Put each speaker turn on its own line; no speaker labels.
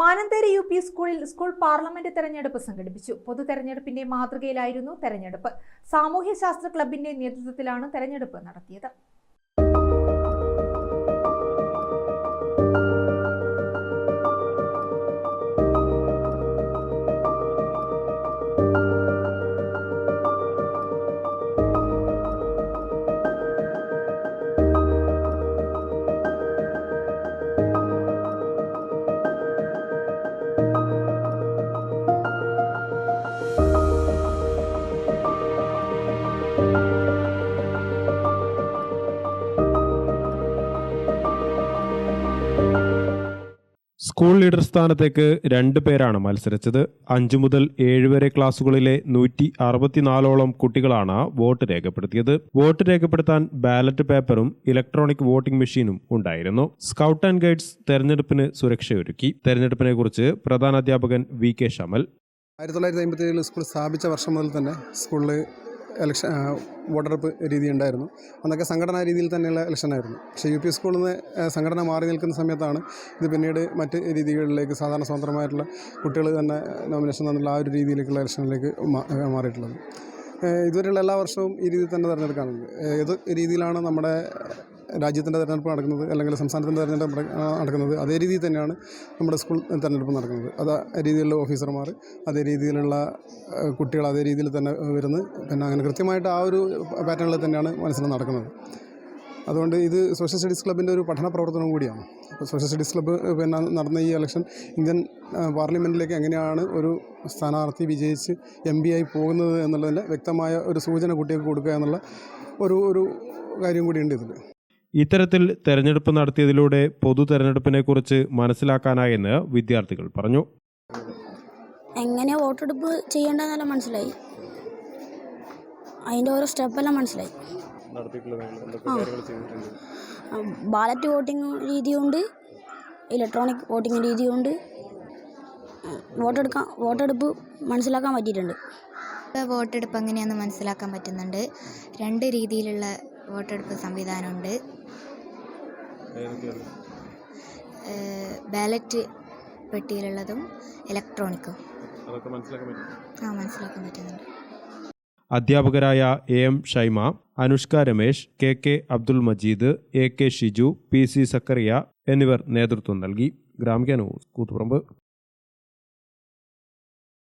Mananthery U P സ്കൂളിൽ school parliament തെരഞ്ഞെടുപ്പ് സംഘടിപ്പിച്ചു. പൊതു തെരഞ്ഞെടുപ്പിന്റെ മാതൃകയിലായിരുന്നു തെരഞ്ഞെടുപ്പ്. സാമൂഹ്യശാസ്ത്ര ക്ലബിന്റെ നേതൃത്വത്തിലാണ് തെരഞ്ഞെടുപ്പ് നടത്തിയത്.
സ്കൂൾ ലീഡർ സ്ഥാനത്തേക്ക് 2 പേരാണ് മത്സരിച്ചത്. 5 മുതൽ 7 വരെ ക്ലാസുകളിലെ 164ഓളം കുട്ടികളാണ് വോട്ട് രേഖപ്പെടുത്തിയത്. വോട്ട് രേഖപ്പെടുത്താൻ ബാലറ്റ് പേപ്പറും ഇലക്ട്രോണിക് വോട്ടിംഗ് മെഷീനും ഉണ്ടായിരുന്നു. സ്കൗട്ട് ആൻഡ് ഗൈഡ്സ് തെരഞ്ഞെടുപ്പിന് സുരക്ഷയൊരുക്കി. തെരഞ്ഞെടുപ്പിനെ കുറിച്ച് പ്രധാനാധ്യാപകൻ VK ഷമൽ.
1957 സ്കൂൾ സ്ഥാപിച്ച വർഷം മുതൽ തന്നെ സ്കൂളിൽ വോട്ടെടുപ്പ് രീതി ഉണ്ടായിരുന്നു. അന്നൊക്കെ സംഘടനാ രീതിയിൽ തന്നെയുള്ള ഇലക്ഷനായിരുന്നു. പക്ഷേ UP സ്കൂളിൽ നിന്ന് സംഘടന മാറി നിൽക്കുന്ന സമയത്താണ് ഇത് പിന്നീട് മറ്റ് രീതികളിലേക്ക് സാധാരണ സ്വതന്ത്രമായിട്ടുള്ള കുട്ടികൾ തന്നെ നോമിനേഷൻ എന്നുള്ള ആ ഒരു രീതിയിലേക്കുള്ള ഇലക്ഷനിലേക്ക് മാറിയിട്ടുള്ളത്. ഇതുവരെയുള്ള എല്ലാ വർഷവും ഈ രീതിയിൽ തന്നെ തിരഞ്ഞെടുക്കാറുണ്ട്. ഏത് രീതിയിലാണ് നമ്മുടെ രാജ്യത്തിൻ്റെ തിരഞ്ഞെടുപ്പ് നടക്കുന്നത് അല്ലെങ്കിൽ സംസ്ഥാനത്തിൻ്റെ തിരഞ്ഞെടുപ്പ് നടക്കുന്നത് അതേ രീതിയിൽ തന്നെയാണ് നമ്മുടെ സ്കൂൾ തിരഞ്ഞെടുപ്പ് നടക്കുന്നത്. അതേ രീതിയിലുള്ള ഓഫീസർമാർ, അതേ രീതിയിലുള്ള കുട്ടികൾ അതേ രീതിയിൽ തന്നെ വരുന്നു. പിന്നെ അങ്ങനെ കൃത്യമായിട്ട് ആ ഒരു പാറ്റേണിൽ തന്നെയാണ് മത്സരം നടക്കുന്നത്. അതുകൊണ്ട് ഇത് സോഷ്യൽ സ്റ്റഡീസ് ക്ലബിൻ്റെ ഒരു പഠന പ്രവർത്തനം കൂടിയാണ്. അപ്പോൾ സോഷ്യൽ സ്റ്റഡീസ് ക്ലബ്ബ് പിന്നെ നടന്ന ഈ ഇലക്ഷൻ ഇന്ത്യൻ പാർലമെൻറ്റിലേക്ക് എങ്ങനെയാണ് ഒരു സ്ഥാനാർത്ഥി വിജയിച്ച് MP ആയി പോകുന്നത് എന്നുള്ളതിൻ്റെ വ്യക്തമായ ഒരു സൂചന കുട്ടികൾക്ക് കൊടുക്കുക എന്നുള്ള ഒരു കാര്യം കൂടിയുണ്ട് ഇതിൽ.
ഇത്തരത്തിൽ തെരഞ്ഞെടുപ്പ് നടത്തിയതിലൂടെ പൊതു തെരഞ്ഞെടുപ്പിനെ കുറിച്ച് മനസ്സിലാക്കാനായെന്ന് വിദ്യാർത്ഥികൾ പറഞ്ഞു.
എങ്ങനെ വോട്ടെടുപ്പ് ചെയ്യേണ്ടതെന്നെല്ലാം മനസ്സിലായി. അതിൻ്റെ ഓരോ സ്റ്റെപ്പെല്ലാം മനസ്സിലായി. ബാലറ്റ് വോട്ടിംഗ് രീതിയുണ്ട്, ഇലക്ട്രോണിക് വോട്ടിംഗ് രീതിയുണ്ട്. വോട്ടെടുപ്പ് മനസ്സിലാക്കാൻ പറ്റിയിട്ടുണ്ട്.
വോട്ടെടുപ്പ് എങ്ങനെയാണെന്ന് മനസ്സിലാക്കാൻ പറ്റുന്നുണ്ട്. 2 രീതിയിലുള്ള വോട്ടെടുപ്പ് സംവിധാനമുണ്ട്. ബാലറ്റ് പെട്ടിയിലുള്ളതും ഇലക്ട്രോണിക്കും മനസ്സിലാക്കാൻ പറ്റുന്നുണ്ട്.
അധ്യാപകരായ AM Shaima, Anushka Ramesh, KK Abdul Majeed, AK Shiju, PC Zacharia എന്നിവർ നേതൃത്വം നൽകി. ഗ്രാമിക ന്യൂസ്, കൂത്തുപറമ്പ്.